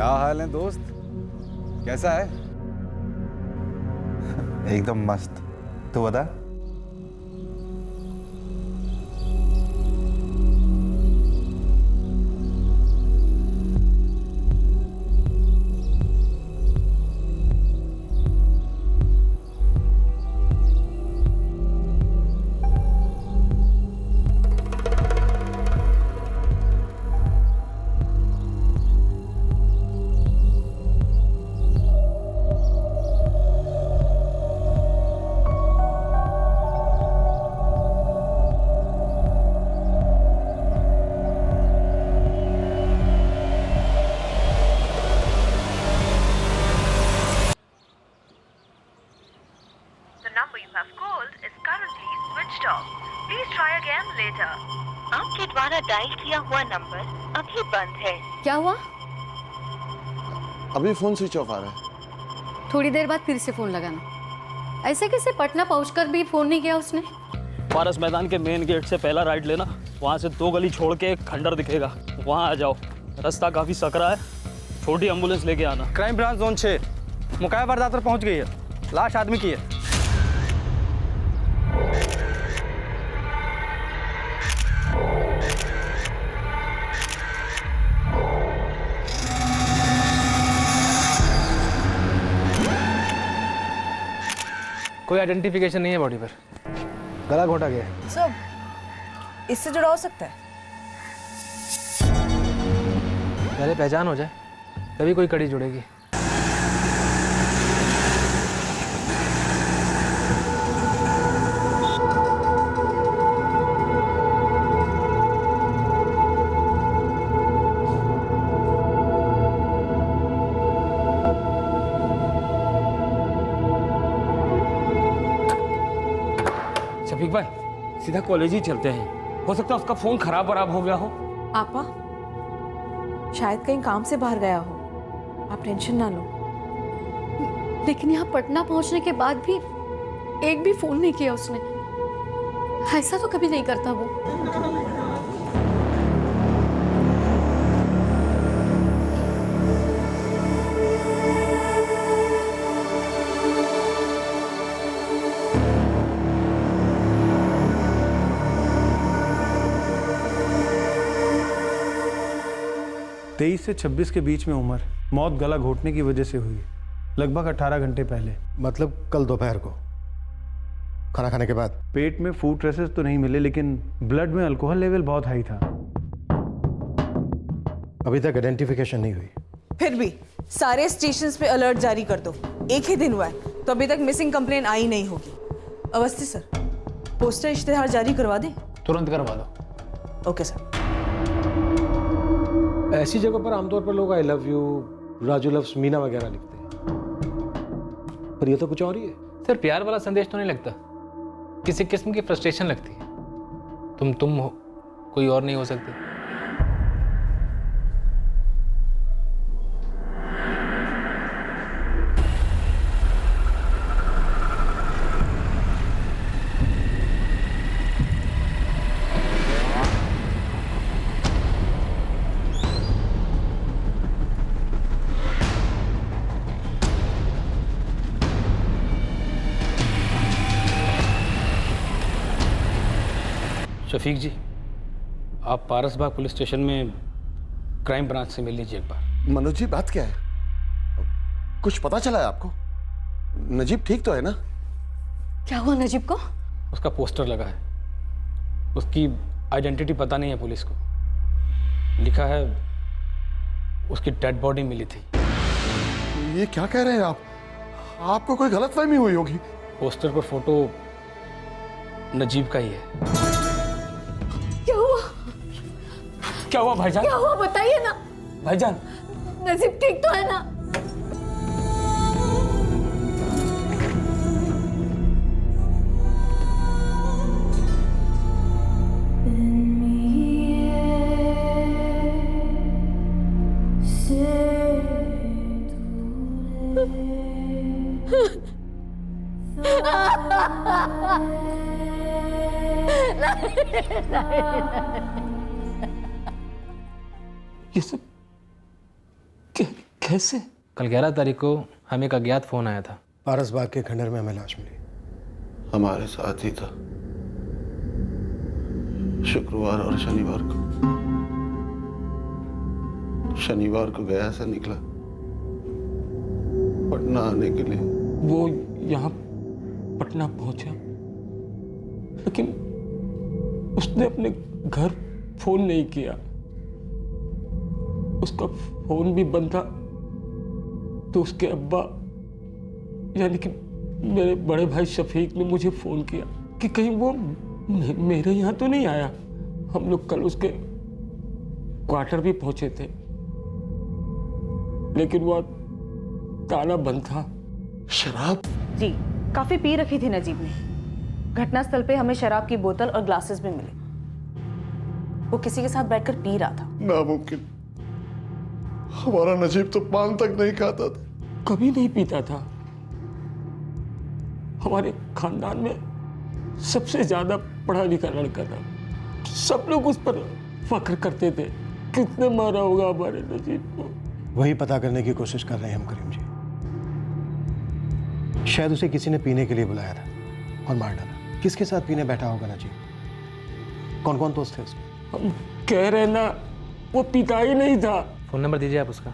क्या हाल है दोस्त, कैसा है? एकदम मस्त। तू बता। आपके द्वारा डायल किया हुआ नंबर अभी बंद है। क्या हुआ? अभी फोन स्विच ऑफ आ रहा है। थोड़ी देर बाद फिर से फोन लगाना। ऐसे कैसे पटना पहुंचकर भी फोन नहीं किया उसने? पारस मैदान के मेन गेट से पहला राइट लेना, वहाँ से 2 गली छोड़ के एक खंडर दिखेगा, वहाँ आ जाओ। रास्ता काफी सकरा है, छोटी एम्बुलेंस लेके आना। क्राइम ब्रांच जोन 6 मुकाया वारदात पर पहुंच गई है। लाश आदमी की है। कोई आइडेंटिफिकेशन नहीं है बॉडी पर। गला घोटा गया है। सब इससे जुड़ा हो सकता है। पहले पहचान हो जाए तभी कोई कड़ी जुड़ेगी। शफीक भाई, सीधा कॉलेज ही चलते हैं। हो सकता है उसका फोन खराब हो गया हो। आपा शायद कहीं काम से बाहर गया हो, आप टेंशन ना लो। लेकिन यहाँ पटना पहुंचने के बाद भी एक भी फोन नहीं किया उसने। ऐसा तो कभी नहीं करता वो। तेईस से 26 के बीच में उम्र, मौत गला घोटने की वजह से हुई, लगभग 18 घंटे पहले। मतलब कल दोपहर को खाना खाने के बाद। पेट में फूड ट्रेसेस तो नहीं मिले, लेकिन ब्लड में अल्कोहल लेवल बहुत हाई था। अभी तक आइडेंटिफिकेशन नहीं हुई। फिर भी सारे स्टेशंस पे अलर्ट जारी कर दो। एक ही दिन हुआ है तो अभी तक मिसिंग कंप्लेन आई नहीं होगी। अवस्थी सर, पोस्टर इश्तेहार जारी करवा दें? तुरंत करवा दो। Okay sir. ऐसी जगह पर आमतौर पर लोग I love you, Raju loves Meena वगैरह लिखते हैं, पर ये तो कुछ और ही है। सर प्यार वाला संदेश तो नहीं लगता, किसी किस्म की फ्रस्ट्रेशन लगती है। तुम हो, कोई और नहीं हो सकते। शफीक जी, आप पारसबाग पुलिस स्टेशन में क्राइम ब्रांच से मिल लीजिए एक बार। मनोज जी, बात क्या है? कुछ पता चला है आपको? नजीब ठीक तो है ना? क्या हुआ नजीब को? उसका पोस्टर लगा है, उसकी आइडेंटिटी पता नहीं है पुलिस को। लिखा है उसकी डेड बॉडी मिली थी। ये क्या कह रहे हैं आप? आपको कोई गलतफहमी हुई होगी। पोस्टर पर फोटो नजीब का ही है। क्या हुआ? क्या हुआ भाईजान? क्या हुआ बताइए ना। भाईजान नजीब ठीक तो है ना? ये सब क्या? कैसे? कल 11 तारीख को हमें एक अज्ञात फ़ोन आया था। पारसबाग के खंडर में हमें लाश मिली। हमारे साथ ही था, शुक्रवार और शनिवार को। शनिवार को गया से निकला पटना आने के लिए। वो यहाँ पटना पहुंचा, लेकिन उसने अपने घर फोन नहीं किया। उसका फोन भी बंद था। तो उसके अब्बा यानी कि मेरे बड़े भाई शफीक ने मुझे फोन किया कि कहीं वो मेरे यहाँ तो नहीं आया। हम लोग कल उसके क्वार्टर भी पहुंचे थे, लेकिन वो ताला बंद था। शराब? जी, काफी पी रखी थी नजीब ने। घटनास्थल पे हमें शराब की बोतल और ग्लासेस भी मिले। वो किसी के साथ बैठकर पी रहा था। नामुमकिन। हमारा नजीब तो पान तक नहीं खाता था। कभी नहीं पीता था। हमारे खानदान में सबसे ज्यादा पढ़ा लिखा लड़का था। सब लोग उस पर फख्र करते थे। कितने मारा होगा हमारे नजीब को। वही पता करने की कोशिश कर रहे हैं हम करीम जी। शायद उसे किसी ने पीने के लिए बुलाया था और मार डाला। किसके साथ पीने बैठा होगा नजीब? कौन कौन दोस्त थे उसके? हम कह रहे ना, वो पिता ही नहीं था। फ़ोन नंबर दीजिए आप उसका।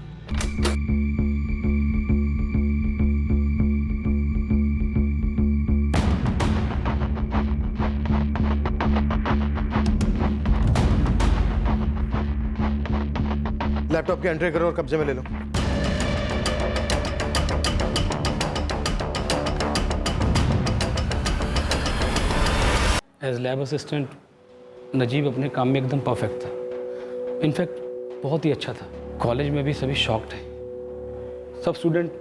लैपटॉप की एंट्री करो और कब्जे में ले लो। एज लैब असिस्टेंट नजीब अपने काम में एकदम परफेक्ट था। इनफैक्ट बहुत ही अच्छा था। कॉलेज में भी सभी शॉक्ड थे। सब स्टूडेंट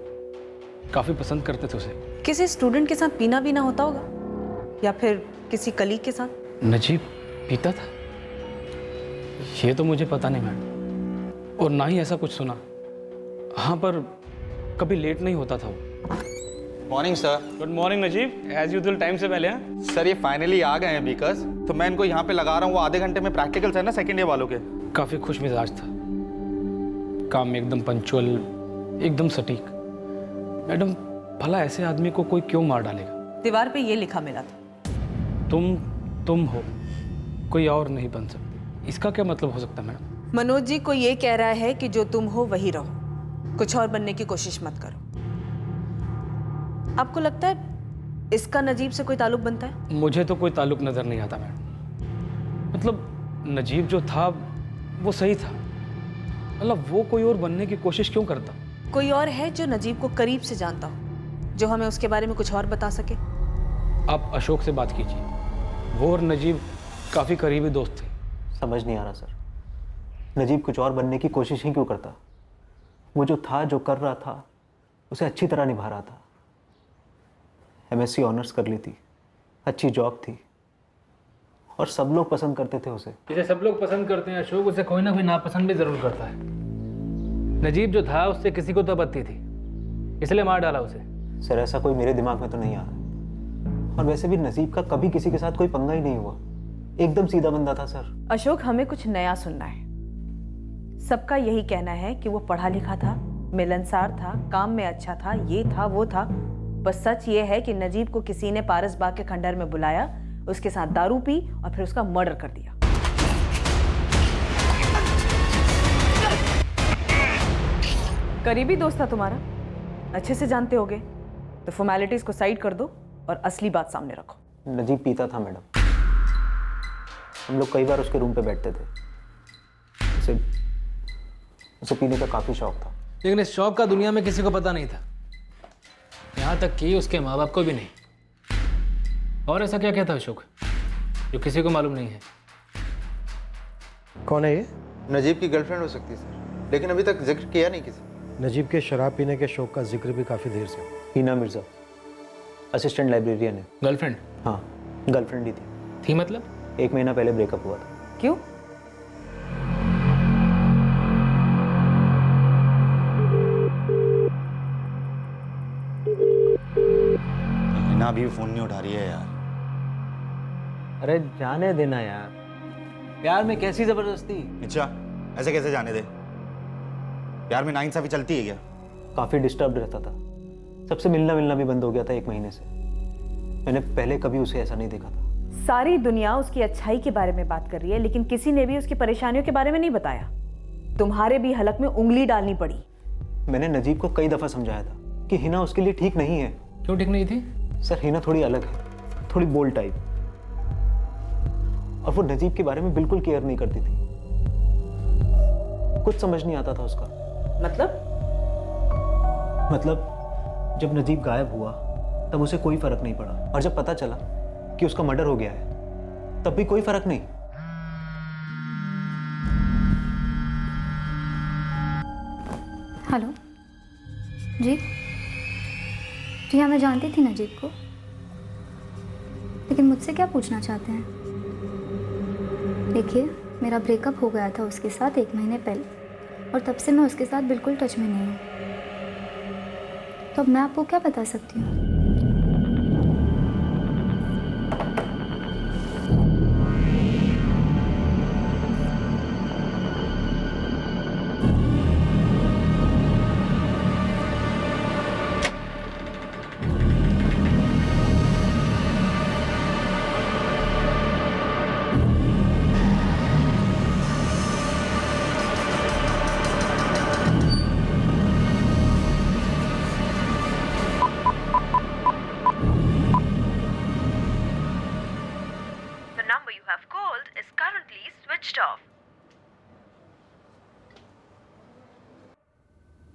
काफ़ी पसंद करते थे उसे। किसी स्टूडेंट के साथ पीना भी ना होता होगा, या फिर किसी कलीग के साथ? नजीब पीता था ये तो मुझे पता नहीं मैडम, और ना ही ऐसा कुछ सुना। हाँ, पर कभी लेट नहीं होता था वो। Morning sir. Good morning Najeeb, as usual time से पहले हैं। सर ये फाइनली आ गए हैं बीकर्स, तो मैं इनको यहाँ पे लगा रहा हूँ। वो आधे घंटे में प्रैक्टिकल्स है ना सेकेंड ईयर वालों के। काफ़ी खुश मिजाज था, काम में एकदम पंचुअल, एकदम सटीक। मैडम, भला ऐसे आदमी को कोई क्यों मार डालेगा? दीवार पे ये लिखा मिला था, तुम हो, कोई और नहीं बन सकती। इसका क्या मतलब हो सकता है मैडम? मनोज जी को ये कह रहा है कि जो तुम हो वही रहो, कुछ और बनने की कोशिश मत करो। आपको लगता है इसका नजीब से कोई ताल्लुक बनता है? मुझे तो कोई ताल्लुक नजर नहीं आता मैडम। मतलब नजीब जो था वो सही था। मतलब वो कोई और बनने की कोशिश क्यों करता? कोई और है जो नजीब को करीब से जानता हो, जो हमें उसके बारे में कुछ और बता सके? आप अशोक से बात कीजिए। वो और नजीब काफ़ी करीबी दोस्त थे। समझ नहीं आ रहा सर, नजीब कुछ और बनने की कोशिश ही क्यों करता? वो जो था, जो कर रहा था, उसे अच्छी तरह निभा रहा था। MSc ऑनर्स कर ली थी, अच्छी जॉब थी, और सब लोग पसंद करते थे उसे। जिसे सब लोग पसंद करते हैं अशोक, उसे कोई ना कोई नापसंद भी जरूर करता है। नजीब जो था उससे किसी को तो आपत्ति थी, इसलिए मार डाला उसे। सर ऐसा कोई मेरे दिमाग में तो नहीं आ रहा। और वैसे भी नजीब का कभी किसी के साथ कोई पंगा ही नहीं हुआ, एकदम सीधा बंदा था सर। अशोक, हमें कुछ नया सुनना है। सबका यही कहना है कि वो पढ़ा लिखा था, मिलनसार था, काम में अच्छा था, ये था वो था। बस सच ये है कि नजीब को किसी ने पारसबाग के खंडर में बुलाया, उसके साथ दारू पी और फिर उसका मर्डर कर दिया। करीबी दोस्त था तुम्हारा, अच्छे से जानते होगे, तो फॉर्मेलिटीज को साइड कर दो और असली बात सामने रखो। नजीब पीता था मैडम, हम लोग कई बार उसके रूम पे बैठते थे। उसे पीने का काफ़ी शौक था। लेकिन इस शौक का दुनिया में किसी को पता नहीं था, यहाँ तक कि उसके माँ बाप को भी नहीं। और ऐसा क्या था अशोक जो किसी को मालूम नहीं है? कौन है ये? नजीब की गर्लफ्रेंड हो सकती है सर, लेकिन अभी तक जिक्र किया नहीं किसी। नजीब के शराब पीने के शौक का जिक्र भी काफ़ी देर से। हीना मिर्जा, असिस्टेंट लाइब्रेरियन है। गर्लफ्रेंड? हाँ, गर्लफ्रेंड ही थी मतलब? 1 महीना पहले ब्रेकअप हुआ था। क्यों? हिना भी फोन नहीं उठा रही है यार। अरे जाने देना यार, प्यार में कैसी जबरदस्ती। अच्छा, ऐसे कैसे जाने दे? प्यार में नाइंसाफी चलती है क्या? काफ़ी डिस्टर्ब रहता था। सबसे मिलना भी बंद हो गया था 1 महीने से। मैंने पहले कभी उसे ऐसा नहीं देखा था। सारी दुनिया उसकी अच्छाई के बारे में बात कर रही है, लेकिन किसी ने भी उसकी परेशानियों के बारे में नहीं बताया। तुम्हारे भी हलक में उंगली डालनी पड़ी। मैंने नजीब को कई दफ़ा समझाया था कि हिना उसके लिए ठीक नहीं है। क्यों ठीक नहीं थी? सर, हिना थोड़ी अलग है, थोड़ी बोल्ड टाइप, और वो नजीब के बारे में बिल्कुल केयर नहीं करती थी। कुछ समझ नहीं आता था उसका। मतलब जब नजीब गायब हुआ तब उसे कोई फर्क नहीं पड़ा, और जब पता चला कि उसका मर्डर हो गया है तब भी कोई फर्क नहीं। हेलो जी। जी हाँ, मैं जानती थी नजीब को, लेकिन मुझसे क्या पूछना चाहते हैं? देखिए, मेरा ब्रेकअप हो गया था उसके साथ 1 महीने पहले, और तब से मैं उसके साथ बिल्कुल टच में नहीं हूँ। तो अब मैं आपको क्या बता सकती हूँ?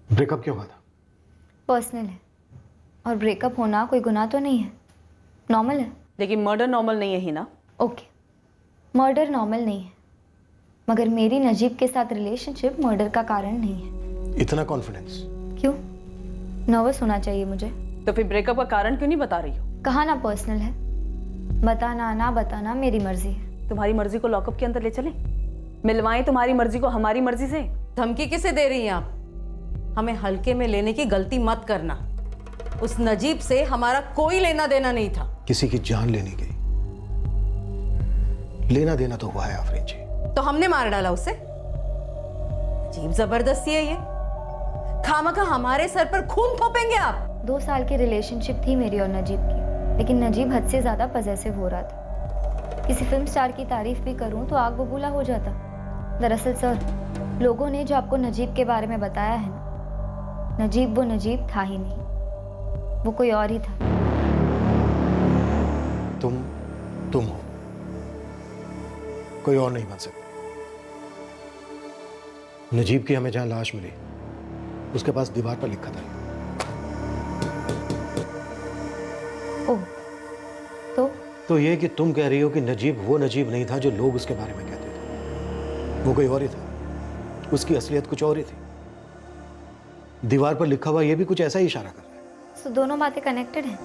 ब्रेकअप क्यों हुआ था? पर्सनल है, और ब्रेकअप होना कोई गुनाह तो नहीं है, नॉर्मल है। लेकिन मर्डर नॉर्मल नहीं है ही ना। ओके, मर्डर नॉर्मल नहीं है, मगर मेरी नजीब के साथ रिलेशनशिप मर्डर का कारण नहीं है। इतना कॉन्फिडेंस? क्यों? नर्वस होना चाहिए मुझे? तो फिर ब्रेकअप का कारण क्यों नहीं बता रही हो? कहा ना पर्सनल है, बताना ना बताना मेरी मर्जी है। तुम्हारी मर्जी को लॉकअप के अंदर ले चले? मिलवाएं तुम्हारी मर्जी को हमारी मर्जी से? धमकी किसे दे रही हैं आप? हमें हल्के में लेने की गलती मत करना। उस नजीब से हमारा कोई लेना देना नहीं था। किसी की जान लेने गई, लेना देना तो हुआ है आफरीन जी। तो हमने मार डाला उसे? अजीब जबरदस्ती है ये। खामखा हमारे सर पर खून थोपेंगे आप? 2 साल की रिलेशनशिप थी मेरी और नजीब की, लेकिन नजीब हद से ज्यादा पजेसिव हो रहा था। किसी फिल्म स्टार की तारीफ भी करूं तो आग बबूला हो जाता। दरअसल सर, लोगों ने जो आपको नजीब के बारे में बताया है ना, नजीब वो नजीब था ही नहीं, वो कोई और ही था। तुम हो, कोई और नहीं बन सकता। नजीब की हमें जहां लाश मिली उसके पास दीवार पर लिखा था। ओह, तो ये कि तुम कह रही हो कि नजीब वो नजीब नहीं था जो लोग उसके बारे में कहते थे, वो कोई और ही था, उसकी असलियत कुछ और ही थी। दीवार पर लिखा हुआ ये भी कुछ ऐसा ही इशारा कर रहा है। तो दोनों बातें कनेक्टेड हैं,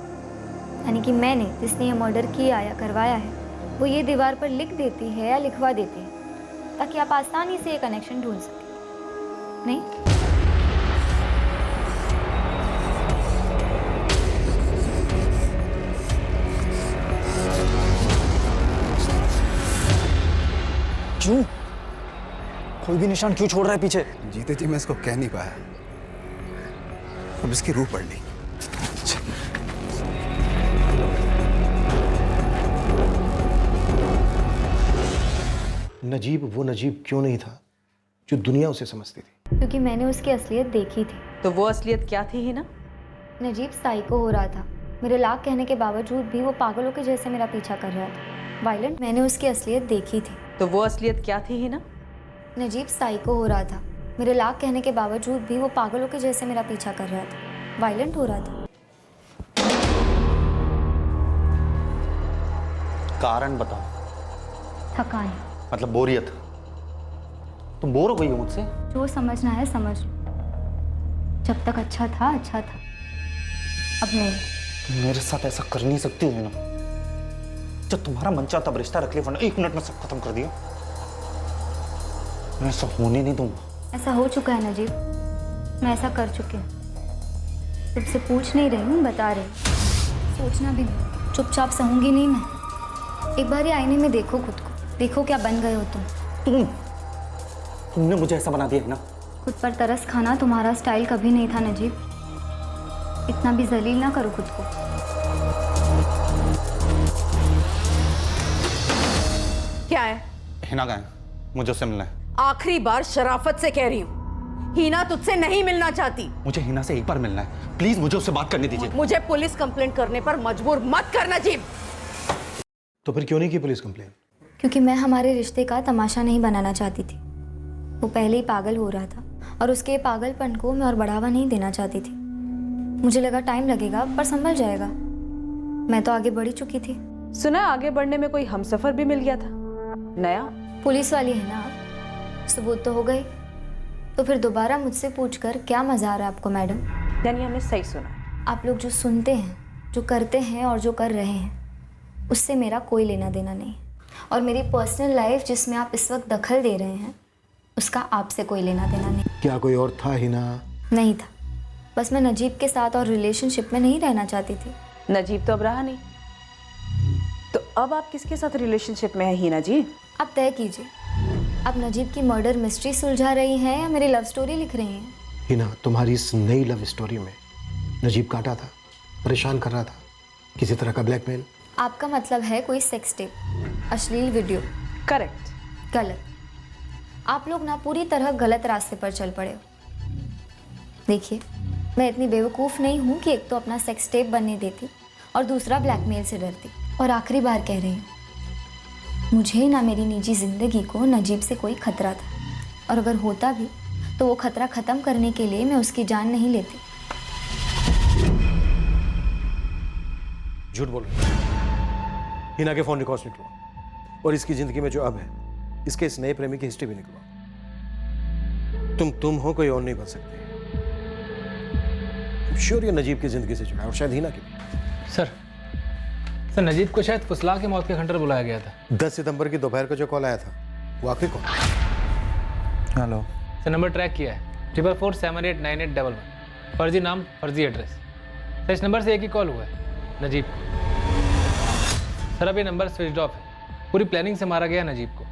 यानी कि मैंने, जिसने ये मर्डर किया या करवाया है, वो ये दीवार पर लिख देती है या लिखवा देती है, ताकि आप आसानी से ये कनेक्शन ढूंढ सकें, नहीं? क्यों? कोई भी निशान क्यों छोड़ रहा है पीछे? जीते जी मैं इसको कह नहीं पाया, अब इसकी रूह पड़ ली। नजीब वो नजीब क्यों नहीं था जो दुनिया उसे समझती थी? क्योंकि मैंने उसकी असलियत देखी थी। तो वो असलियत क्या थी ही ना? नजीब साइको हो रहा था। मेरे लाख कहने के बावजूद भी वो पागलों के जैसे मेरा पीछा कर रहा था, वायलेंट। मैंने उसकी असलियत देखी थी। तो वो असलियत क्या थी ही ना? नजीब साइको हो रहा था। मेरे लाख कहने के बावजूद भी वो पागलों के जैसे मेरा पीछा कर रहा था, वायलेंट हो रहा था। कारण बताओ। थकान। मतलब बोरियत? तुम बोर हो गई हो मुझसे? जो समझना है समझ लो। जब तक अच्छा था, अब नहीं। तुम मेरे साथ ऐसा कर नहीं सकती हो ना। जब तुम्हारा मन चाहता तब रिश्ता रख लिया, वरना 1 मिनट में सब खत्म कर दिया। मैं ऐसा होने नहीं दूंगा। ऐसा हो चुका है नजीब, मैं ऐसा कर चुकी हूँ। तुमसे पूछ नहीं रही हूँ, बता रही हूँ। सोचना भी नहीं, चुपचाप सहूंगी नहीं मैं। एक बार ये आईने में देखो खुद को, देखो क्या बन गए हो तुमने मुझे ऐसा बना दिया है ना। खुद पर तरस खाना तुम्हारा स्टाइल कभी नहीं था नजीब। इतना भी जलील ना करो खुद को। क्या है? हिना का है, मुझे उससे मिलना है। आखिरी बार शराफत से कह रही हूँ, हिना तुझसे नहीं मिलना चाहती। मुझे हिना से एक बार मिलना है, प्लीज मुझे उससे बात करने दीजिए। मुझे पुलिस कंप्लेंट करने पर मजबूर मत करना नजीब। तो फिर क्यों नहीं की पुलिस कंप्लेन? क्योंकि मैं हमारे रिश्ते का तमाशा नहीं बनाना चाहती थी। वो पहले ही पागल हो रहा था और उसके पागलपन को मैं और बढ़ावा नहीं देना चाहती थी। मुझे लगा टाइम लगेगा पर संभल जाएगा। मैं तो आगे बढ़ ही चुकी थी। सुना आगे बढ़ने में कोई हमसफर भी मिल गया था नया? पुलिस वाली है ना आप, सबूत तो हो गए। तो फिर दोबारा मुझसे पूछकर क्या मजा आ रहा है आपको मैडम? यानी हमने सही सुना। आप लोग जो सुनते हैं, जो करते हैं और जो कर रहे हैं, उससे मेरा कोई लेना देना नहीं। और मेरी पर्सनल लाइफ जिसमें आप इस वक्त दखल दे रहे हैं, उसका आपसे कोई लेना देना नहीं। क्या कोई और था हिना? नहीं था, बस मैं नजीब के साथ और रिलेशनशिप में नहीं रहना चाहती थी। नजीब तो अब रहा नहीं, तो अब आप किसके साथ रिलेशनशिप में है हिना जी? आप तय कीजिए, आप नजीब की मर्डर मिस्ट्री सुलझा रही हैं या मेरी लव स्टोरी लिख रही हैं? हिना, तुम्हारी इस नई लव स्टोरी में नजीब काटा था, परेशान कर रहा था, किसी तरह का ब्लैकमेल? आपका मतलब है कोई सेक्स टेप, अश्लील वीडियो? करेक्ट। गलत। आप लोग ना पूरी तरह गलत रास्ते पर चल पड़े हो। देखिए, मैं इतनी बेवकूफ़ नहीं हूँ कि एक तो अपना सेक्स टेप बनने देती और दूसरा ब्लैकमेल से डरती। और आखिरी बार कह रही हूँ, मुझे ना मेरी निजी ज़िंदगी को नजीब से कोई खतरा था, और अगर होता भी तो वो खतरा ख़त्म करने के लिए मैं उसकी जान नहीं लेती। झूठ बोल रही हो। हिना के फोन रिकॉर्ड्स निकलो और इसकी जिंदगी में जो अब है, इसके इस नए प्रेमी की हिस्ट्री भी निकलो। तुम हो, कोई और नहीं बन सकती। श्योर ये नजीब की जिंदगी से जुड़ा है और शायद हिना की भी। सर नजीब को शायद फुसला के मौत के खंडर बुलाया गया था। 10 सितंबर की दोपहर को जो कॉल आया था वो आखिरी call? Hello sir, number track किया है 4447898811। फर्जी नाम, फर्जी एड्रेस। सर इस नंबर से एक ही कॉल हुआ है, नजीब को। सर अब ये नंबर स्विच ऑफ है। पूरी प्लानिंग से मारा गया नजीब को।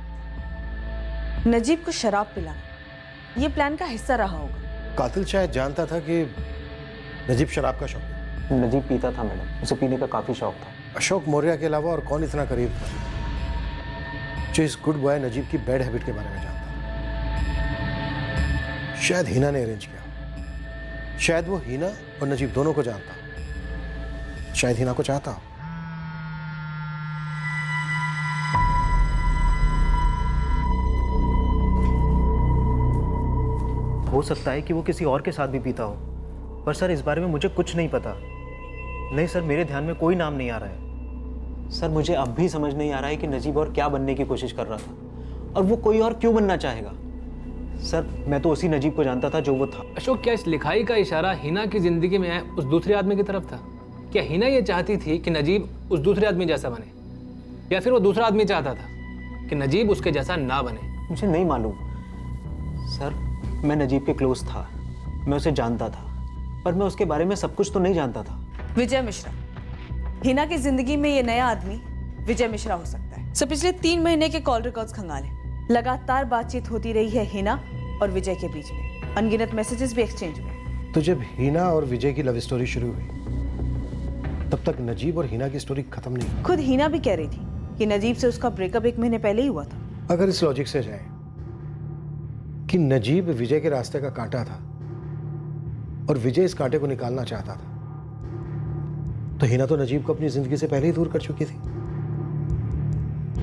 नजीब को शराब पिलाना ये प्लान का हिस्सा रहा होगा। कातिल शायद जानता था कि नजीब शराब का शौक है। नजीब पीता था मैडम, उसे पीने का काफ़ी शौक था। अशोक मौर्य के अलावा और कौन इतना करीब था जो इस गुड बॉय नजीब की बैड हैबिट के बारे में जानता? शायद हिना ने अरेंज किया। शायद वो हिना और नजीब दोनों को जानता। शायद हिना को चाहता हो। हो सकता है कि वो किसी और के साथ भी पीता हो, पर सर इस बारे में मुझे कुछ नहीं पता। नहीं सर, मेरे ध्यान में कोई नाम नहीं आ रहा है। सर मुझे अब भी समझ नहीं आ रहा है कि नजीब और क्या बनने की कोशिश कर रहा था, और वो कोई और क्यों बनना चाहेगा। सर मैं तो उसी नजीब को जानता था जो वो था। अशोक, क्या इस लिखाई का इशारा हिना की जिंदगी में आए उस दूसरे आदमी की तरफ था? क्या हिना ये चाहती थी कि नजीब उस दूसरे आदमी जैसा बने, या फिर वो दूसरा आदमी चाहता था कि नजीब उसके जैसा ना बने? मुझे नहीं मालूम सर, मैं नजीब के क्लोज था, मैं उसे जानता था, पर मैं उसके बारे में सब कुछ तो नहीं जानता था। विजय मिश्रा, हिना की जिंदगी में ये नया आदमी विजय मिश्रा हो सकता है। सर पिछले 3 महीने के कॉल रिकॉर्ड्स खंगाले, लगातार बातचीत होती रही है हिना और विजय के बीच में, अनगिनत मैसेजेस भी एक्सचेंज हुए। तो जब हिना और विजय की लव स्टोरी शुरू हुई, तब तक नजीब और हिना की स्टोरी खत्म नहीं हुई। खुद हिना भी कह रही थी कि नजीब से उसका ब्रेकअप 1 महीने पहले ही हुआ था। अगर इस लॉजिक से जाए कि नजीब विजय के रास्ते का कांटा था और विजय इस कांटे को निकालना चाहता था, तो हिना तो नजीब को अपनी जिंदगी से पहले ही दूर कर चुकी थी।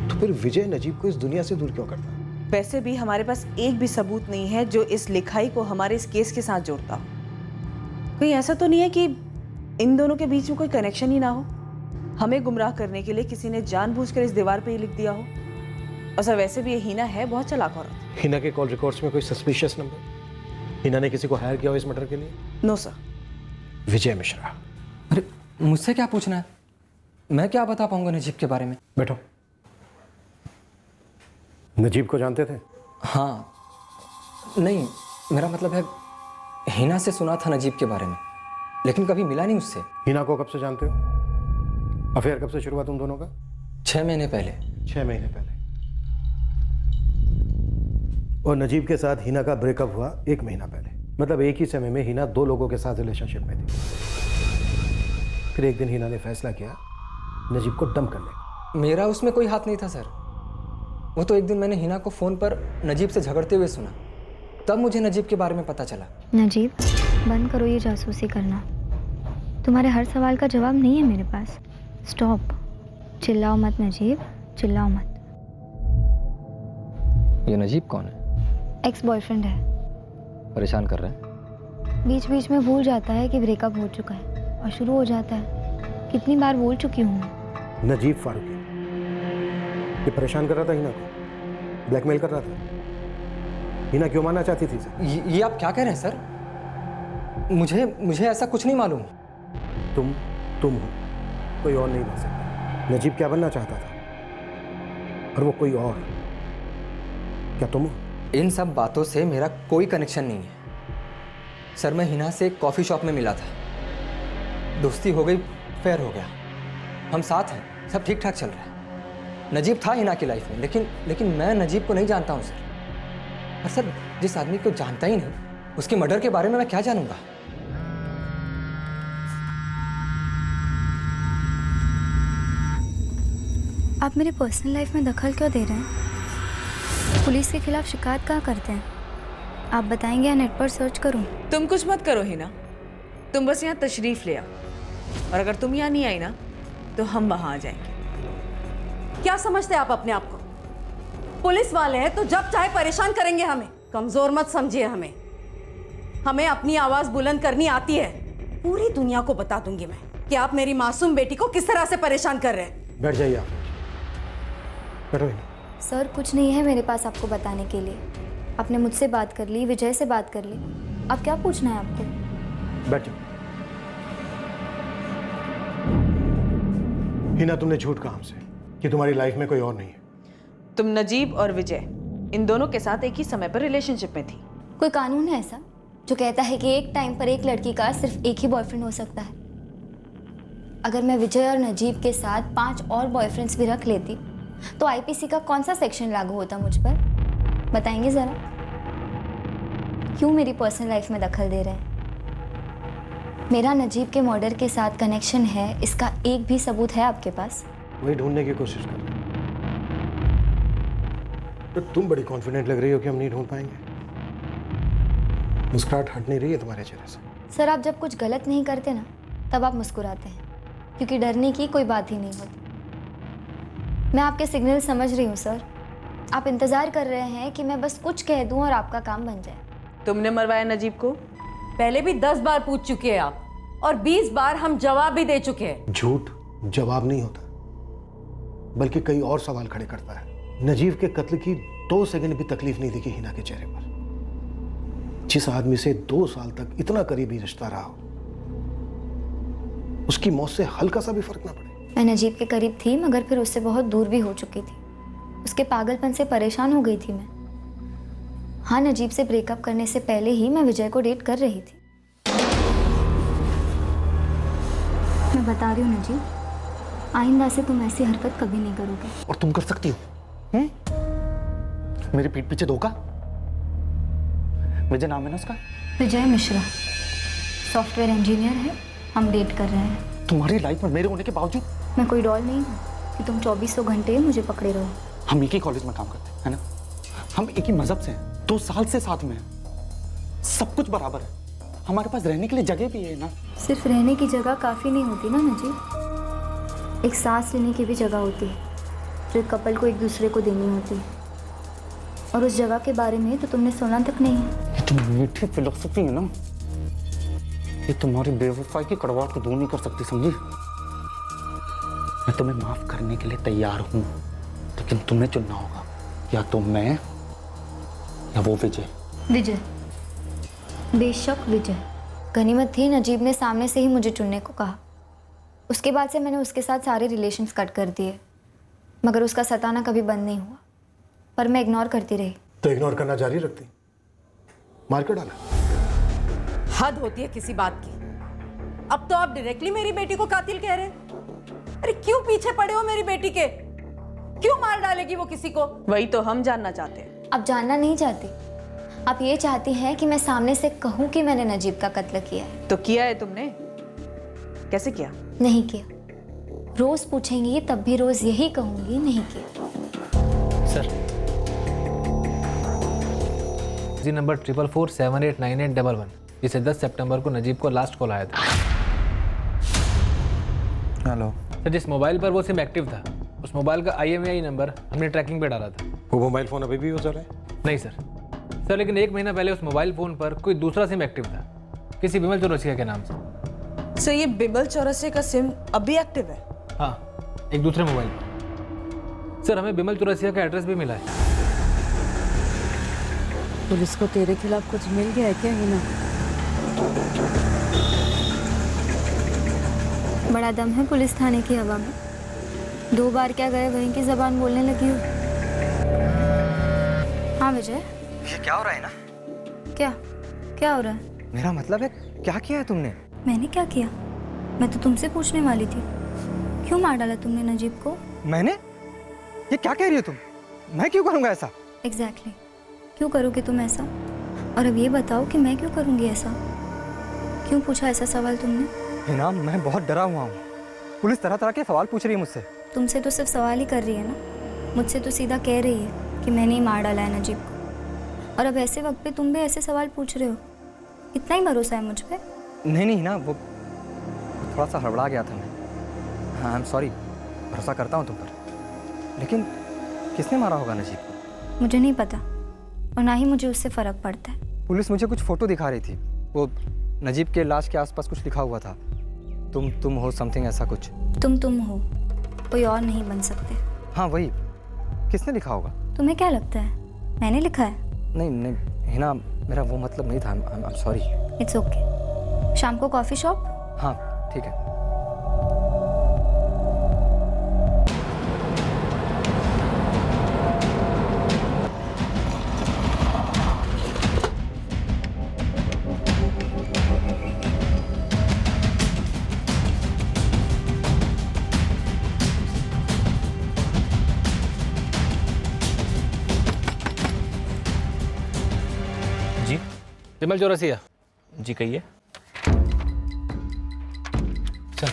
तो फिर विजय नजीब को इस दुनिया से दूर क्यों करता? वैसे भी हमारे पास एक भी सबूत नहीं है जो इस लिखाई को हमारे इस केस के साथ जोड़ता हो। कहीं ऐसा तो नहीं है कि इन दोनों के बीच में कोई कनेक्शन ही ना हो, हमें गुमराह करने के लिए किसी ने जानबूझकर इस दीवार पे ही लिख दिया हो। और सर वैसे भी ये हिना है बहुत चालाक औरत। हिना के कॉल रिकॉर्ड्स में कोई सस्पिशियस नंबर? हिना ने किसी को हायर किया हो इस मर्डर के लिए? No sir. विजय मिश्रा। अरे मुझसे क्या पूछना है? मैं क्या बता पाऊंगा नजीब के बारे में? बैठो। नजीब को जानते थे? हाँ, नहीं मेरा मतलब है हिना से सुना था नजीब के बारे में, लेकिन कभी मिला नहीं उससे। हिना को कब से जानते हो? अफेयर कब से शुरू हुआ तुम दोनों का? 6 महीने पहले। 6 महीने पहले। और नजीब के साथ हिना का ब्रेकअप हुआ 1 महीना पहले। मतलब एक ही समय में हिना 2 लोगों के साथ रिलेशनशिप में थी। फिर एक दिन हिना ने फैसला किया नजीब को डंप करने का। मेरा उसमें कोई हाथ नहीं था सर। वो तो एक दिन मैंने हिना को फ़ोन पर नजीब से झगड़ते हुए सुना, तब मुझे नजीब के बारे में पता चला। नजीब, बंद करो ये जासूसी करना। तुम्हारे हर सवाल का जवाब नहीं है मेरे पास। स्टॉप। चिल्लाओ मत नजीब, चिल्लाओ मत। ये नजीब कौन है? एक्स बॉयफ्रेंड है। परेशान कर रहा है? बीच बीच में भूल जाता है कि ब्रेकअप हो चुका है और शुरू हो जाता है कितनी बार बोल चुकी हूँ मैं। नजीब फारूकी ये परेशान कर रहा था हिना को, ब्लैकमेल कर रहा था। हिना क्यों मानना चाहती थी सर? ये आप क्या कह रहे हैं सर? मुझे ऐसा कुछ नहीं मालूम। तुम हो, कोई और नहीं बन सकता। नजीब क्या बनना चाहता था और वो कोई और, क्या तुम हो? इन सब बातों से मेरा कोई कनेक्शन नहीं है सर। मैं हिना से एक कॉफ़ी शॉप में मिला था, दोस्ती हो गई, फेयर हो गया, हम साथ हैं, सब ठीक ठाक चल रहा है। नजीब था हिना की लाइफ में, लेकिन मैं नजीब को नहीं जानता हूँ सर। और सर, जिस आदमी को जानता ही नहीं उसके मर्डर के बारे में मैं क्या जानूंगा? आप मेरे पर्सनल लाइफ में दखल क्यों दे रहे हैं? पुलिस के खिलाफ शिकायत कहाँ करते हैं? आप बताएंगे या नेट पर सर्च करूं? तुम कुछ मत करो हिना, तुम बस यहाँ तशरीफ ले आओ, और अगर तुम यहाँ नहीं आई ना तो हम वहाँ आ जाएंगे। क्या समझते हैं आप अपने आप को? पुलिस वाले हैं तो जब चाहे परेशान करेंगे हमें। कमजोर मत समझिए हमें अपनी आवाज बुलंद करनी आती है। पूरी दुनिया को बता दूंगी मैं कि आप मेरी मासूम बेटी को किस तरह से परेशान कर रहे हैं। बैठ जाइए आप, बैठो हिना। सर, कुछ नहीं है मेरे पास आपको बताने के लिए। आपने मुझसे बात कर ली, विजय से बात कर ली, अब क्या पूछना है आपको? बैठ जाओ। हिना, तुमने झूठ कहा हमसे कि तुम्हारी लाइफ में कोई और नहीं है। तुम नजीब और विजय इन दोनों के साथ एक ही समय पर रिलेशनशिप में थी। कोई कानून है ऐसा जो कहता है कि एक टाइम पर एक लड़की का सिर्फ एक ही बॉयफ्रेंड हो सकता है? अगर मैं विजय और नजीब के साथ 5 और बॉयफ्रेंड्स भी रख लेती तो आईपीसी का कौन सा सेक्शन लागू होता मुझ पर? बताएंगे जरा। क्यों मेरी पर्सनल लाइफ में दखल दे रहे हैं? मेरा नजीब के मर्डर के साथ कनेक्शन है, इसका एक भी सबूत है आपके पास? वही ढूंढने की कोशिश कर रहे हैं। तो तुम बड़ी कॉन्फिडेंट लग रही हो कि हम नहीं ढूंढ पाएंगे। मुस्कुराहट हट नहीं रही है तुम्हारे चेहरे से। सर, आप जब कुछ गलत नहीं करते ना तब आप मुस्कुराते हैं, क्योंकि डरने की कोई बात ही नहीं होती। मैं आपके सिग्नल समझ रही हूँ सर। आप इंतजार कर रहे हैं कि मैं बस कुछ कह दूं और आपका काम बन जाए। तुमने मरवाया नजीब को? पहले भी 10 बार पूछ चुके हैं आप, और 20 बार हम जवाब भी दे चुके हैं। झूठ जवाब नहीं होता, बल्कि कई और सवाल खड़े करता है। नजीब के कत्ल की 2 सेकंड भी तकलीफ नहीं दिखी हिना के चेहरे पर। जिस आदमी से 2 साल तक इतना करीबी रिश्ता रहा हो, उसकी मौत से हल्का सा भी फर्क ना पड़े। मैं नजीब के करीब थी, मगर फिर उससे बहुत दूर भी हो चुकी थी। उसके पागलपन से परेशान हो गई थी मैं। हाँ, नजीब से ब्रेकअप करने से पहले ही मैं विजय को डेट कर रही थी। मैं बता रही हूँ नजीब, आइंदा से तुम ऐसी हरकत कभी नहीं करोगे। और तुम कर सकती हो मेरे पीठ पीछे धोखा? विजय नाम है ना उसका? विजय मिश्रा, सॉफ्टवेयर इंजीनियर है। हम डेट कर रहे हैं। तुम्हारी लाइफ में मेरे होने के बावजूद? मैं कोई डॉल नहीं हूँ कि तुम 2400 घंटे मुझे पकड़े रहो। हम एक ही कॉलेज में काम करते हैं, है ना? हम एक ही मजहब से हैं, 2 साल से साथ में हैं, सब कुछ बराबर है। हमारे पास रहने के लिए जगह भी है ना। सिर्फ रहने की जगह काफ़ी नहीं होती ना नजीब, एक सांस लेने की भी जगह होती है जो एक कपल को एक दूसरे को देनी होती है। और उस जगह के बारे में तो तुमने सुना तक नहीं है। ये तो मीठी फिलोसफी है ना, ये तुम्हारी बेवफाई की कड़वाहट को दूर नहीं कर सकती, समझी? मैं तुम्हें माफ करने के लिए तैयार हूं, लेकिन तुम्हें चुनना होगा, या तो मैं या वो विजय। विजय, बेशक विजय। गनीमत थी नजीब ने सामने से ही मुझे चुनने को कहा। उसके बाद से मैंने उसके साथ सारे रिलेशंस कट कर दिए, मगर उसका सताना कभी बंद नहीं हुआ। पर मैं इग्नोर करती रही। तो इग्नोर करना जारी रखती, मार कर डाला। हद होती है किसी बात की। अब तो आप डायरेक्टली मेरी बेटी को कातिल कह रहे हैं। अरे क्यों पीछे पड़े हो मेरी बेटी के? क्यों मार डालेगी वो किसी को? वही तो हम जानना चाहते हैं। आप जानना नहीं चाहती, आप ये चाहती हैं कि मैं सामने से कहूं कि मैंने नजीब का कत्ल किया है। तो किया है तुमने? कैसे किया? नहीं किया। रोज पूछेंगी तब भी रोज यही कहूंगी, नहीं किया। सर जी नंबर 4447898811 जिसे 10 सितंबर को नजीब को लास्ट कॉल आया था। हेलो सर, जिस मोबाइल पर वो सिम एक्टिव था उस मोबाइल का IMEI नंबर हमने ट्रैकिंग पे डाला था। वो मोबाइल फ़ोन अभी भी यूज़ हो रहा है? नहीं सर, लेकिन 1 महीना पहले उस मोबाइल फ़ोन पर कोई दूसरा सिम एक्टिव था, किसी बिमल चौरसिया के नाम से। सर, ये बिमल चौरसिया का सिम अभी एक्टिव है? हाँ, एक दूसरे मोबाइल पर। सर, हमें बिमल चौरसिया का एड्रेस भी मिला है। पुलिस को तेरे खिलाफ कुछ मिल गया है क्या हिना? बड़ा दम है पुलिस थाने की हवा में। 2 बार क्या गए वहीं की जबान बोलने लगी हो। हाँ विजय, ये क्या हो रहा है ना? क्या हो रहा है? मेरा मतलब है क्या किया है तुमने? मैंने क्या किया? मैं तो तुमसे पूछने वाली थी, क्यों मार डाला तुमने नजीब को? मैंने? ये क्या कह रही हो तुम? मैं क्यों करूंगा ऐसा? एग्जैक्टली, क्यों करोगे तुम ऐसा? और अब ये बताओ कि मैं क्यों करूंगी ऐसा? क्यों पूछा ऐसा सवाल तुमने? हिना, मैं बहुत डरा हुआ हूँ। पुलिस तरह तरह के सवाल पूछ रही है मुझसे। तुमसे तो सिर्फ सवाल ही कर रही है ना, मुझसे तो सीधा कह रही है कि मैंने ही मार डाला है नजीब को। और अब ऐसे वक्त पे तुम भी ऐसे सवाल पूछ रहे हो? इतना ही भरोसा है मुझ पे? नहीं हिना, वो थोड़ा सा हड़बड़ा गया था मैं। हाँ, आई एम सॉरी। भरोसा करता हूँ तुम पर, लेकिन किसने मारा होगा नजीब को? मुझे नहीं पता, और ना ही मुझे उससे फ़र्क पड़ता है। पुलिस मुझे कुछ फ़ोटो दिखा रही थी, वो नजीब के लाश के आसपास कुछ लिखा हुआ था, तुम हो समथिंग, ऐसा कुछ। तुम हो, कोई और नहीं बन सकते। हाँ वही। किसने लिखा होगा? तुम्हें क्या लगता है मैंने लिखा है? नहीं हिना, मेरा वो मतलब नहीं था। I am sorry. It's okay. शाम को कॉफ़ी शॉप? हाँ ठीक है। बिमल चौरसिया जी कहिए। चल।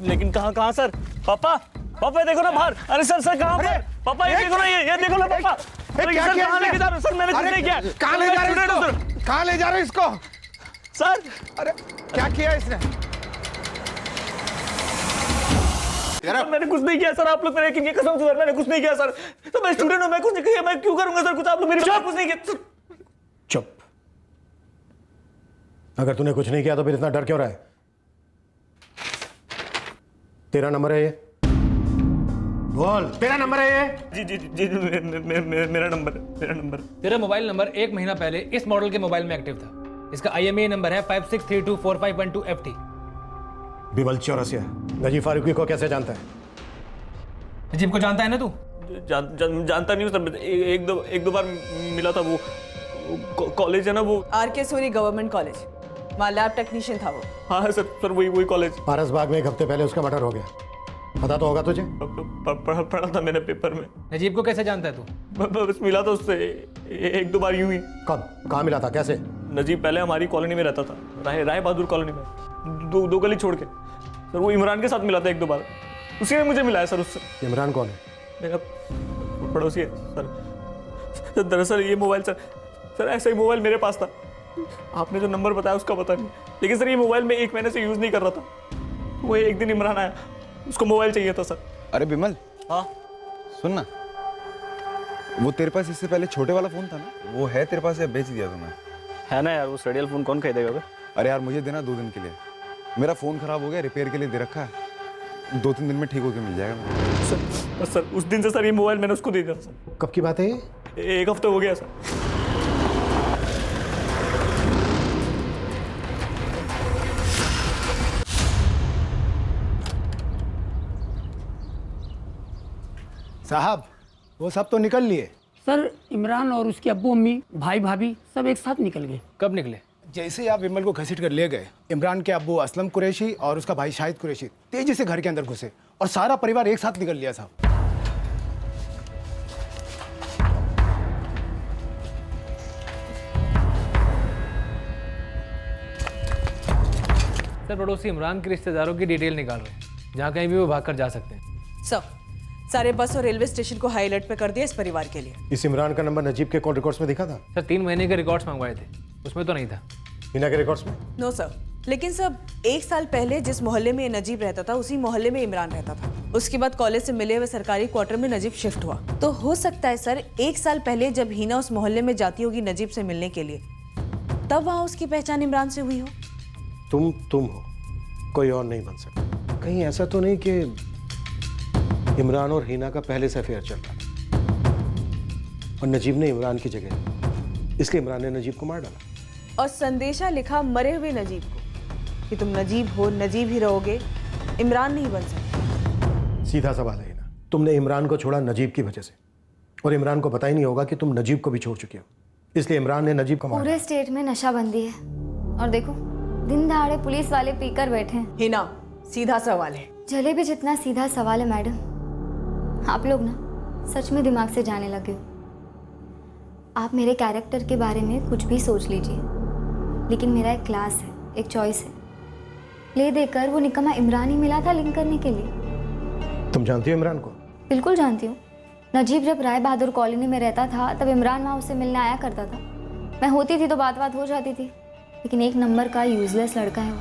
लेकिन कहाँ सर? पापा ये देखो ना बाहर। अरे सर कहाँ पर? पापा ये देखो ना, ये देखो ना पापा। क्या किया कहाँ लेके जा रहे हो सर? मैंने कुछ नहीं किया। कहाँ ले जा रहे हो इसको? कहाँ ले जा रहे हो इसको? सर अरे क्या किया इसने? सर मैंने कुछ नहीं किया सर, आप लोग मेरे की कसम से सर, मैंने कुछ नहीं किया सर। तो मैं स्टूडेंट हूँ, मैं कुछ नहीं किया। मैं क्यों करूंगा सर कुछ? आप लोग मेरे कुछ नहीं किया। चुप। अगर तूने कुछ नहीं किया तो फिर इतना डर क्यों रहा है? तेरा नंबर है ये? बोल, तेरा नंबर है ये? जी मेरा नंबर। तेरा मोबाइल नंबर 1 महीना पहले इस मॉडल के मोबाइल में एक्टिव था। इसका IMEI नंबर है 56324512FT। बिमल चौरसिया नजीब फारूकी को कैसे जानता है? नजीब को जानता है ना तू? जानता नहीं हूँ सर, एक दो बार मिला था। वो कॉलेज है ना, वो RK सोनी गवर्नमेंट कॉलेज, वहाँ लैब टेक्नीशियन था वो। हाँ सर वही कॉलेज। पारस बाग में 1 हफ्ते पहले उसका मर्डर हो गया, पता तो होगा तुझे? पढ़ा था मैंने पेपर में। नजीब को कैसे जानता है तू? बस मिला था उससे 1-2 बार यूं ही। कब? कहाँ मिला था? कैसे? नजीब पहले हमारी कॉलोनी में रहता था, राय बहादुर कॉलोनी में, दो गली छोड़ के। सर वो इमरान के साथ मिला था 1-2 बार, उसी ने मुझे मिलाया सर उससे। इमरान कौन है? मेरा पड़ोसी है सर। दरअसल ये मोबाइल सर ऐसा ही मोबाइल मेरे पास था। आपने जो नंबर बताया उसका पता नहीं, लेकिन सर ये मोबाइल मैं 1 महीने से यूज़ नहीं कर रहा था। वो एक दिन इमरान आया, उसको मोबाइल चाहिए था सर। अरे बिमल, हाँ सुन ना, वो तेरे पास इससे पहले छोटे वाला फोन था ना, वो है तेरे पास या बेच दिया तूने? है ना यार, वो रेडियल फोन कौन खरीदेगा बे? अरे यार मुझे देना 2 दिन के लिए, मेरा फोन खराब हो गया, रिपेयर के लिए दे रखा है। 2-3 दिन में ठीक होकर मिल जाएगा। सर उस दिन से सर ये मोबाइल मैंने उसको दे दिया सर। कब की बात है ये? 1 हफ्ते हो गया सर। साहब वो सब तो निकल लिए सर। इमरान और उसके अब्बू अम्मी, भाई भाभी सब एक साथ निकल गए। कब निकले? जैसे ही आप विमल को घसीट कर ले गए, इमरान के अब्बू असलम कुरैशी और उसका भाई शाहिद कुरैशी तेजी से घर के अंदर घुसे और सारा परिवार एक साथ निकल लिया साहब। सर पड़ोसी इमरान के रिश्तेदारों की डिटेल निकाल रहे हैं, जहाँ कहीं भी वो भागकर जा सकते हैं। सर, सारे बस और रेलवे स्टेशन को हाई अलर्ट पे कर दिया इस परिवार के लिए। इस इमरान का नंबर नजीब के कॉल रिकॉर्ड्स में दिखा था? सर 3 महीने के रिकॉर्ड्स मंगवाए थे, उसमें तो नहीं था। हिना के रिकॉर्ड्स में? नो सर, लेकिन सब 1 साल पहले जिस मोहल्ले में नजीब रहता था उसी मोहल्ले में इमरान रहता था। उसके बाद कॉलेज से मिले हुए सरकारी क्वार्टर में नजीब शिफ्ट हुआ। तो हो सकता है सर 1 साल पहले जब हिना उस मोहल्ले में जाती होगी नजीब से मिलने के लिए, तब वहाँ उसकी पहचान इमरान से हुई हो। तुम हो, कोई और नहीं बन सकता। कहीं ऐसा तो नहीं कि इमरान और हिना का पहले से अफेयर चल रहा था और नजीब ने इमरान की जगह, इसलिए इमरान ने नजीब को मार डाला और संदेशा लिखा मरे हुए नजीब को कि तुम नजीब हो, नजीब ही रहोगे, इमरान नहीं बन सकते। सीधा सवाल है हिना, तुमने इमरान को छोड़ा नजीब की वजह से, और इमरान को पता ही नहीं होगा कि तुम नजीब को भी छोड़ चुके हो, इसलिए इमरान ने नजीब को मारा। पूरे स्टेट में नशाबंदी है और देखो दिन दहाड़े पुलिस वाले पीकर बैठे हैं। हिना, सीधा सवाल है। चले भी जितना सीधा सवाल है मैडम, आप लोग ना सच में दिमाग से जाने लगे हो। आप मेरे कैरेक्टर के बारे में कुछ भी सोच लीजिए, लेकिन मेरा एक क्लास है, एक चॉइस है। ले देकर वो निकम्मा इमरान ही मिला था लिंक करने के लिए। तुम जानती हो इमरान को? बिल्कुल जानती हूँ। नजीब जब राय बहादुर कॉलोनी में रहता था तब इमरान वहाँ उससे मिलने आया करता था। मैं होती थी तो बात हो जाती थी, लेकिन एक नंबर का यूजलेस लड़का है वो।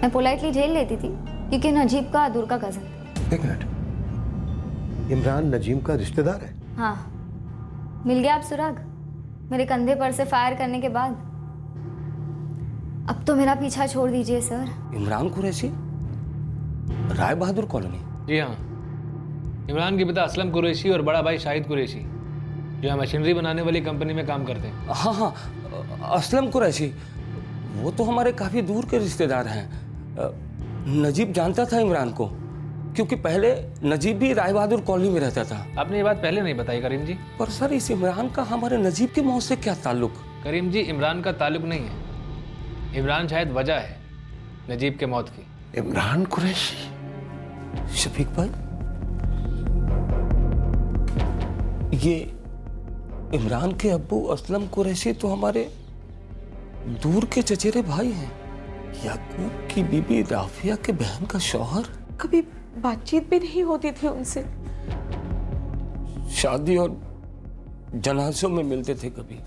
मैं पोलाइटली झेल लेती थी क्योंकि नजीब का दूर का कज़न था। एक मिनट, इमरान नजीब का रिश्तेदार है? हाँ, मिल गया आप सुराग मेरे कंधे पर से फायर करने के बाद। अब तो मेरा पीछा छोड़ दीजिए सर। इमरान कुरैशी, राय बहादुर कॉलोनी? जी हाँ, इमरान के पिता असलम कुरैशी और बड़ा भाई शाहिद कुरैशी जो यहाँ मशीनरी बनाने वाली कंपनी में काम करते हैं। हाँ, असलम कुरैशी, वो तो हमारे काफ़ी दूर के रिश्तेदार हैं। नजीब जानता था इमरान को, क्योंकि पहले नजीब भी राय बहादुर कॉलोनी में रहता था। आपने ये बात पहले नहीं बताई करीम जी। पर सर, इस इमरान का हमारे नजीब के मौत से क्या ताल्लुक? करीम जी, इमरान का ताल्लुक नहीं है, इमरान शायद वजह है नजीब के मौत की। इमरान कुरैशी? शफीक भाई, ये इमरान के अब्बू असलम कुरैशी तो हमारे दूर के चचेरे भाई हैं। याकूब की बीबी राफिया के बहन का शौहर। कभी बातचीत भी नहीं होती थी उनसे। शादी और जनाजों में मिलते थे कभी।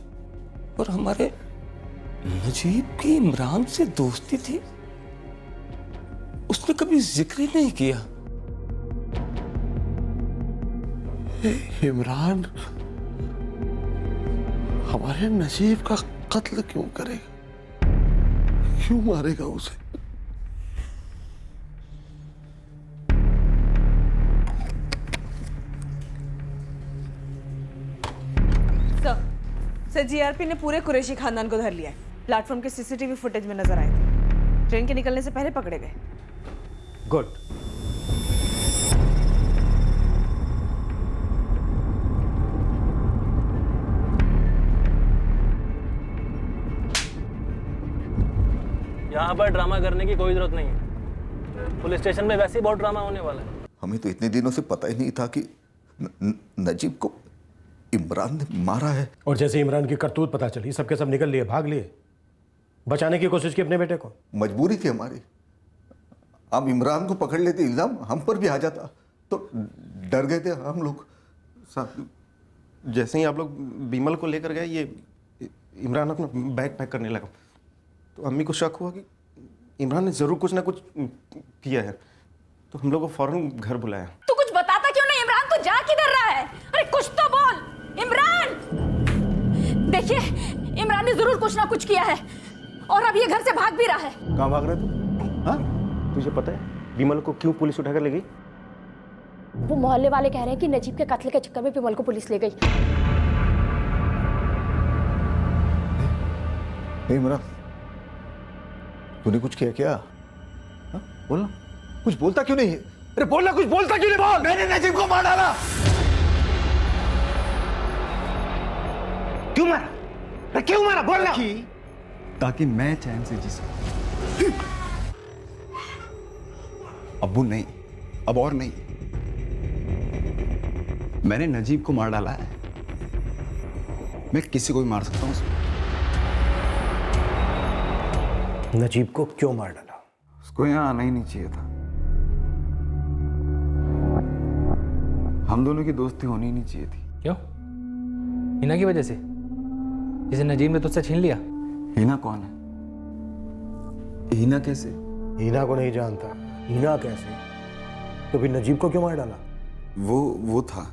और हमारे नजीब की इमरान से दोस्ती थी, उसने कभी जिक्र ही नहीं किया। इमरान हमारे नजीब का कत्ल क्यों करेगा? क्यों मारेगा उसे? सर, जीआरपी ने पूरे कुरैशी खानदान को धर लिया है। प्लेटफॉर्म के सीसीटीवी फुटेज में नजर आए थे। ट्रेन के निकलने से पहले पकड़े गए। गुड। यहाँ पर ड्रामा करने की कोई जरूरत नहीं है। पुलिस स्टेशन में वैसे ही बहुत ड्रामा होने वाला है। हमें तो इतने दिनों से पता ही नहीं था कि नजीब को इमरान ने मारा है। और जैसे इमरान की करतूत पता चली, सबके सब निकल लिए, भाग लिए, बचाने की कोशिश की अपने बेटे को। मजबूरी थी हमारी। हम इमरान को पकड़ लेते, इल्जाम हम पर भी आ जाता, तो डर गए थे हम लोग। साहब, जैसे ही आप लोग बीमल को लेकर गए, ये इमरान अपना बैग पैक करने लगा, तो अम्मी को शक हुआ कि इमरान ने ज़रूर कुछ ना कुछ किया है, तो हम लोग को फौरन घर बुलाया। तू कुछ बताता क्यों नहीं? इमरान तो जा किधर रहा है? अरे कुछ तो बोल इमरान। देखिए, इमरान ने जरूर कुछ ना कुछ किया है और अब ये घर से भाग भी रहा है। कहाँ भाग रहा है तू? हाँ, तुझे पता है बीमल को क्यों पुलिस उठाकर ले गई? वो मोहल्ले वाले कह रहे हैं कि नजीब के कत्ल के चक्कर में विमल को पुलिस ले गई। इमरान, तूने कुछ किया क्या? हा? बोलना, कुछ बोलता क्यों नहीं है? अरे बोलना, कुछ बोलता क्यों नहीं? बोल। मैंने नजीब को मार डाला। क्यों मारा? अरे क्यों मारा? बोलना। ताकि मैं चैन से जी सकूं। अब्बू नहीं, अब और नहीं, मैंने नजीब को मार डाला है। मैं किसी को भी मार सकता हूं। नजीब को क्यों मार डाला? उसको यहाँ आना ही नहीं चाहिए था। हम दोनों की दोस्ती होनी ही नहीं चाहिए थी। क्यों? हिना की वजह से, जिसे नजीब ने तुझसे छीन लिया? हिना कौन है? हिना कैसे? हीना को नहीं जानता। हीना कैसे? तो फिर नजीब को क्यों मार डाला? वो था।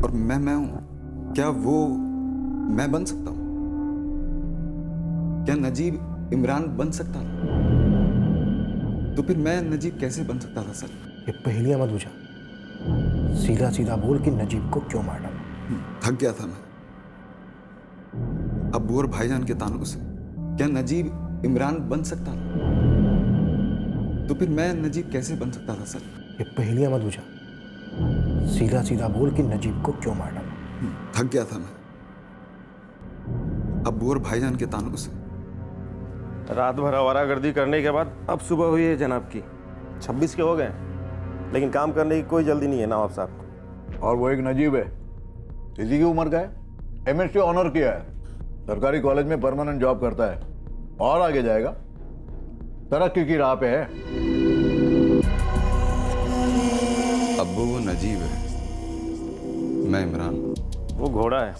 और मैं हूं। क्या वो मैं बन सकता हूं? क्या नजीब इमरान बन सकता था? तो फिर मैं नजीब कैसे बन सकता था सर? ये पहेलियां मत बुझा, सीधा सीधा बोल कि नजीब को क्यों मार डाला। थक गया था मैं अब्बू और भाईजान के तानों से। क्या नजीब इमरान बन सकता था? तो फिर मैं नजीब कैसे बन सकता था सर? ये पहेलियां मत बुझा, सीधा सीधा बोल कि नजीब को क्यों मार डाला। थक गया था मैं अब्बू और भाईजान के तानों से। रात भर आवारागर्दी करने के बाद अब सुबह हुई है जनाब की। 26 के हो गए, लेकिन काम करने की कोई जल्दी नहीं है नवाब साहब को। और वो एक नजीब है, इसी की उम्र का है, MSc ऑनर किया है, सरकारी कॉलेज में परमानेंट जॉब करता है और आगे जाएगा, तरक्की की राह पे है। अब्बू वो नजीब है, मैं इमरान। वो घोड़ा है,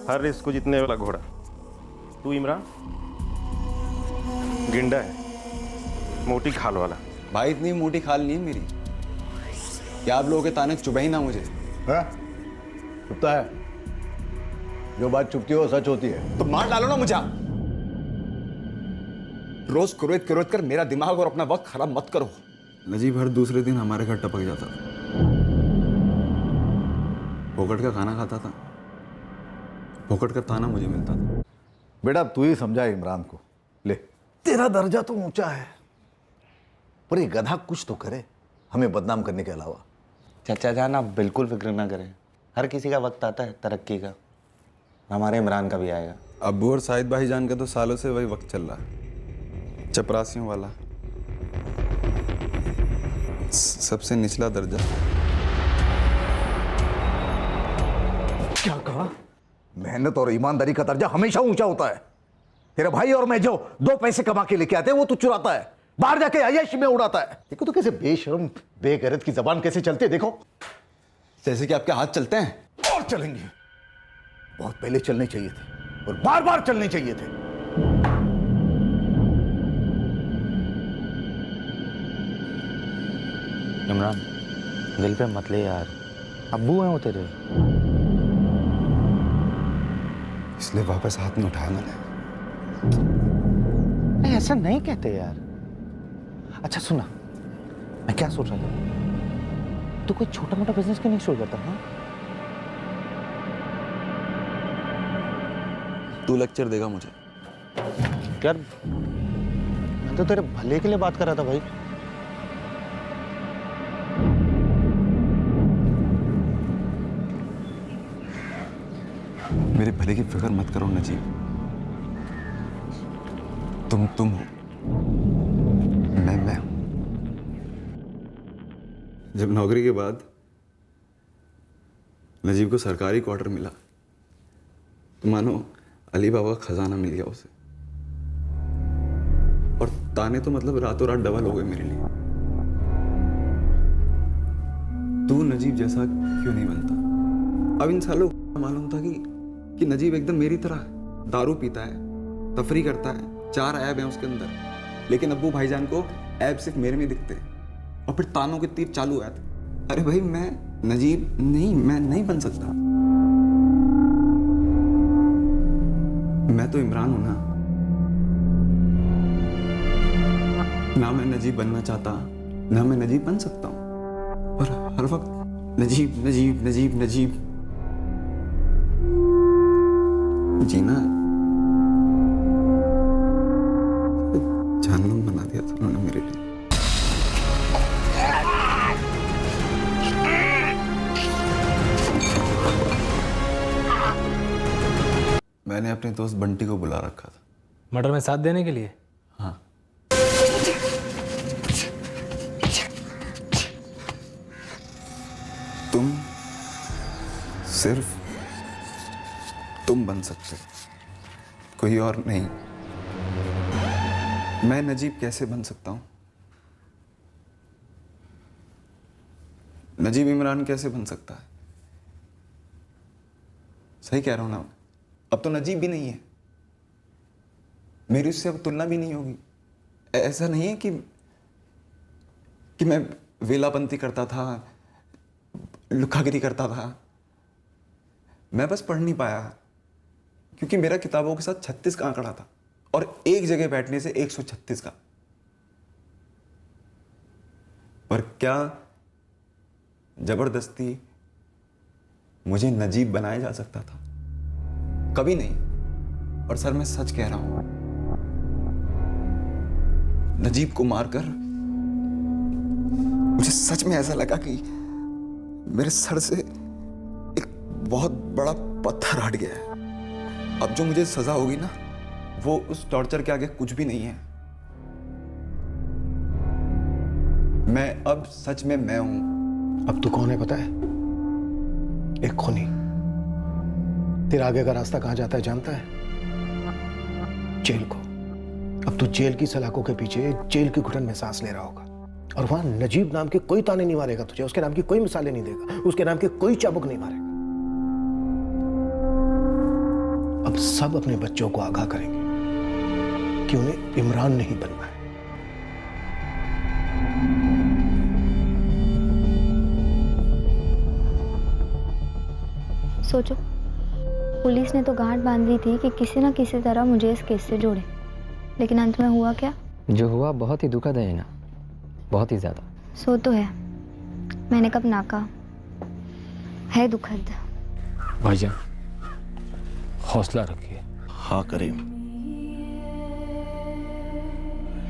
हर रिस्क को जीतने वाला घोड़ा। तू इमरान गिंडा है, मोटी खाल वाला। भाई इतनी मोटी खाल नहीं है मेरी, क्या आप लोगों के ताने चुभे ही ना मुझे। चुपता है, जो बात चुपती हो सच होती है। तो मार डालो ना मुझे। रोज क्रोध क्रोध कर मेरा दिमाग और अपना वक्त खराब मत करो। नजीब हर दूसरे दिन हमारे घर टपक जाता था, फोकट का खाना खाता था, फोकट का ताना मुझे मिलता था। बेटा तू ही समझा इमरान को, ले तेरा दर्जा तो ऊंचा है, पर ये गधा कुछ तो करे हमें बदनाम करने के अलावा। चाचा जान आप बिल्कुल फिक्र ना करें, हर किसी का वक्त आता है तरक्की का, हमारे इमरान का भी आएगा। अब्बू और साहिद भाईजान का तो सालों से वही वक्त चल रहा है, चपरासियों वाला, सबसे निचला दर्जा। क्या कहा? मेहनत और ईमानदारी का दर्जा हमेशा ऊंचा होता है। तेरा भाई और मैं जो 2 पैसे कमा के लेके आते हैं वो तू चुराता है, बाहर जाके अय्याशी में उड़ाता है। देखो तो कैसे बेशर्म बेगैरत की जबान कैसे चलती है, देखो जैसे कि आपके हाथ चलते हैं। और चलेंगे, बहुत पहले चलने चाहिए थे और बार बार चलने चाहिए थे। इमरान दिल पे मत ले यार, अब्बू हैं वो तेरे। इसलिए वापस हाथ में उठाया मैंने। नहीं ऐसा नहीं कहते यार। अच्छा सुना, मैं क्या सोच रहा था, तू कोई छोटा मोटा बिजनेस क्यों नहीं शुरू करता? हाँ तू लेक्चर देगा मुझे? यार मैं तो तेरे भले के लिए बात कर रहा था भाई। मेरे भले की फिक्र मत करो नजीब, तुम हो, मैं हूं। जब नौकरी के बाद नजीब को सरकारी क्वार्टर मिला तो मानो अली बाबा का खजाना मिल गया उसे। और ताने तो मतलब रातों रात डबल हो गए मेरे लिए। तू नजीब जैसा क्यों नहीं बनता? अब इन सालों को मालूम था कि नजीब एकदम मेरी तरह दारू पीता है, तफरी करता है, 4 ऐब हैं उसके अंदर, लेकिन अब्बू भाईजान को ऐब सिर्फ मेरे में दिखते हैं और फिर तानों के तीर चालू आते। अरे भाई मैं नजीब नहीं, मैं नहीं बन सकता। मैं तो इमरान हूं ना मैं नजीब बनना चाहता, ना मैं नजीब बन सकता हूं, और हर वक्त नजीब नजीब नजीब नजीब जीना जहन्नुम बना दिया था उन्होंने मेरे लिए। मैंने अपने दोस्त बंटी को बुला रखा था मर्डर में साथ देने के लिए। हाँ, तुम सिर्फ तुम बन सकते हो, कोई और नहीं। मैं नजीब कैसे बन सकता हूँ? नजीब इमरान कैसे बन सकता है? सही कह रहा हूँ ना? अब तो नजीब भी नहीं है, मेरी उससे अब तुलना भी नहीं होगी। ऐसा नहीं है कि मैं वेलापंती करता था, लुकागिरी करता था। मैं बस पढ़ नहीं पाया क्योंकि मेरा किताबों के साथ 36 का आंकड़ा था और एक जगह बैठने से 136 का। पर क्या जबरदस्ती मुझे नजीब बनाया जा सकता था? कभी नहीं। और सर, मैं सच कह रहा हूं, नजीब को मारकर मुझे सच में ऐसा लगा कि मेरे सर से एक बहुत बड़ा पत्थर हट गया है। अब जो मुझे सजा होगी ना, वो उस टॉर्चर के आगे कुछ भी नहीं है। मैं अब सच में मैं हूं। अब तू कौन है पता है? एक खूनी। तेरा आगे का रास्ता कहां जाता है जानता है? जेल को। अब तू जेल की सलाखों के पीछे जेल की घुटन में सांस ले रहा होगा और वहां नजीब नाम के कोई ताने नहीं मारेगा तुझे, उसके नाम की कोई मिसालें नहीं देगा, उसके नाम के कोई चाबुक नहीं मारेगा। अब सब अपने बच्चों को आगाह करेंगे कि उन्हें इमरान नहीं बनना है। सोचो, पुलिस ने तो गांठ बांध दी थी कि किसी ना किसी तरह मुझे इस केस से जोड़े, लेकिन अंत में हुआ क्या? जो हुआ बहुत ही दुखद है ना, बहुत ही ज्यादा। सो तो है, मैंने कब ना कहा, है दुखद। भाईजान, हौसला रखिए। हाँ करीम,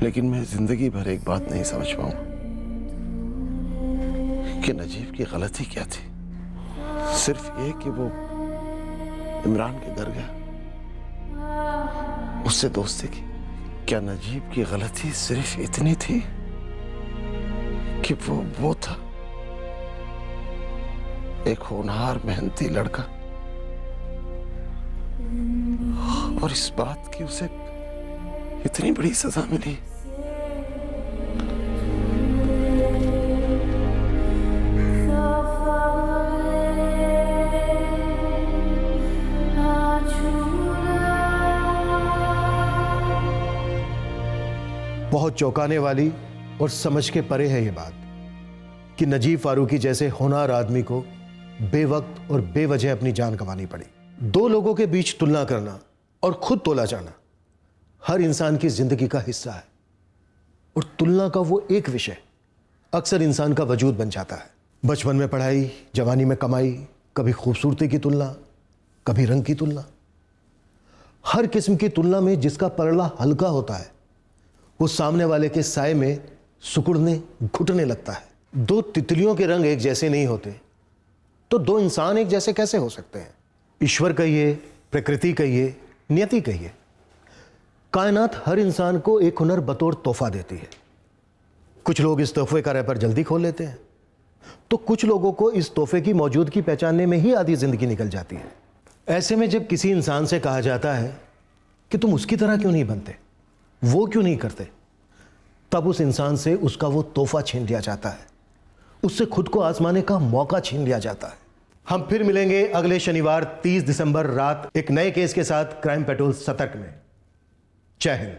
लेकिन मैं जिंदगी भर एक बात नहीं समझ पाऊंगा कि नजीब की गलती क्या थी। सिर्फ ये कि वो इमरान के घर गया, उससे दोस्ती की। क्या नजीब की गलती सिर्फ इतनी थी कि वो था एक होनहार मेहनती लड़का और इस बात की उसे इतनी बड़ी सजा मिली? बहुत चौंकाने वाली और समझ के परे है ये बात कि नजीब फारूकी जैसे होनहार आदमी को बेवक्त और बेवजह अपनी जान गंवानी पड़ी। दो लोगों के बीच तुलना करना और खुद तोला जाना हर इंसान की जिंदगी का हिस्सा है, और तुलना का वो एक विषय अक्सर इंसान का वजूद बन जाता है। बचपन में पढ़ाई, जवानी में कमाई, कभी खूबसूरती की तुलना, कभी रंग की तुलना। हर किस्म की तुलना में जिसका पलड़ा हल्का होता है वो सामने वाले के साए में सुकुड़ने घुटने लगता है। दो तितलियों के रंग एक जैसे नहीं होते तो दो इंसान एक जैसे कैसे हो सकते हैं? ईश्वर कहिए, प्रकृति कहिए, नियति कहिए, कायनात हर इंसान को एक हुनर बतौर तोहफा देती है। कुछ लोग इस तोहफे का रैपर जल्दी खोल लेते हैं तो कुछ लोगों को इस तोहफे की मौजूदगी पहचानने में ही आधी जिंदगी निकल जाती है। ऐसे में जब किसी इंसान से कहा जाता है कि तुम उसकी तरह क्यों नहीं बनते, वो क्यों नहीं करते, तब उस इंसान से उसका वो तोहफा छीन लिया जाता है, उससे खुद को आजमाने का मौका छीन लिया जाता है। हम फिर मिलेंगे अगले शनिवार 30 दिसंबर रात एक नए केस के साथ क्राइम पेट्रोल सतर्क में। जय हिंद।